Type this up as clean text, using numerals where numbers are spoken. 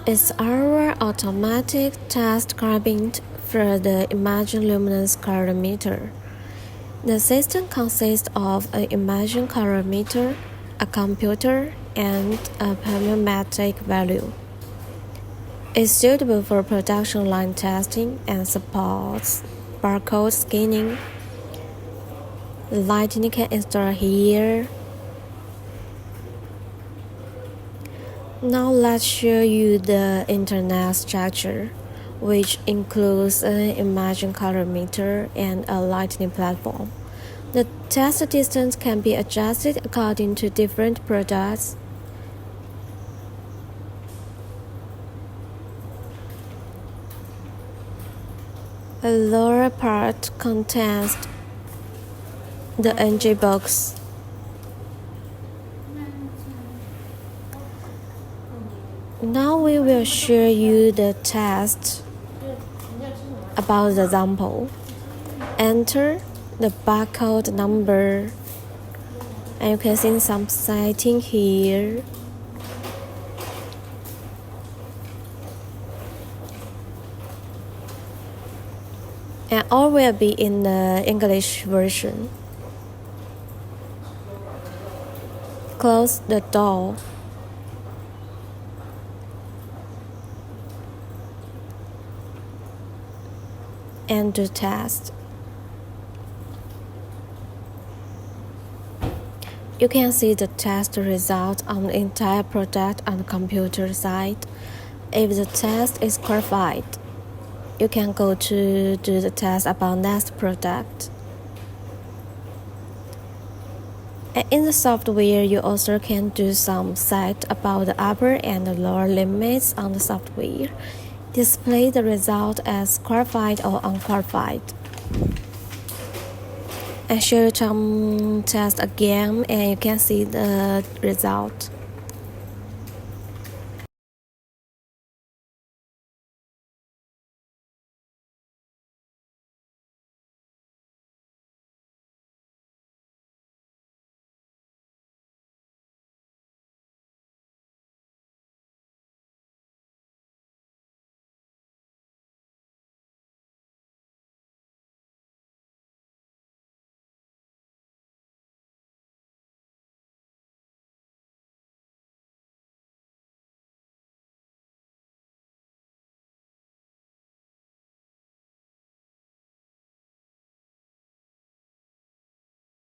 It's our automatic test cabinet for the Imagine Luminance colorimeter. The system consists of an Imagine colorimeter, a computer, and a pneumatic value. It's suitable for production line testing and supports barcode scanning. The lighting can install here. Now let's show you the internal structure, which includes an Imagine colorimeter and a lighting platform. The test distance can be adjusted according to different products. The lower part contains the NG box. Now we will show you the test about the sample. Enter the barcode number, and you can see some setting here. And all will be in the English version. Close the door. And do test. You can see the test result on the entire product on the computer side. If the test is qualified, you can go to do the test about next product. And in the software, you also can do some set about the upper and the lower limits on the software. Display the result as qualified or unqualified. I show some test again, and you can see the result.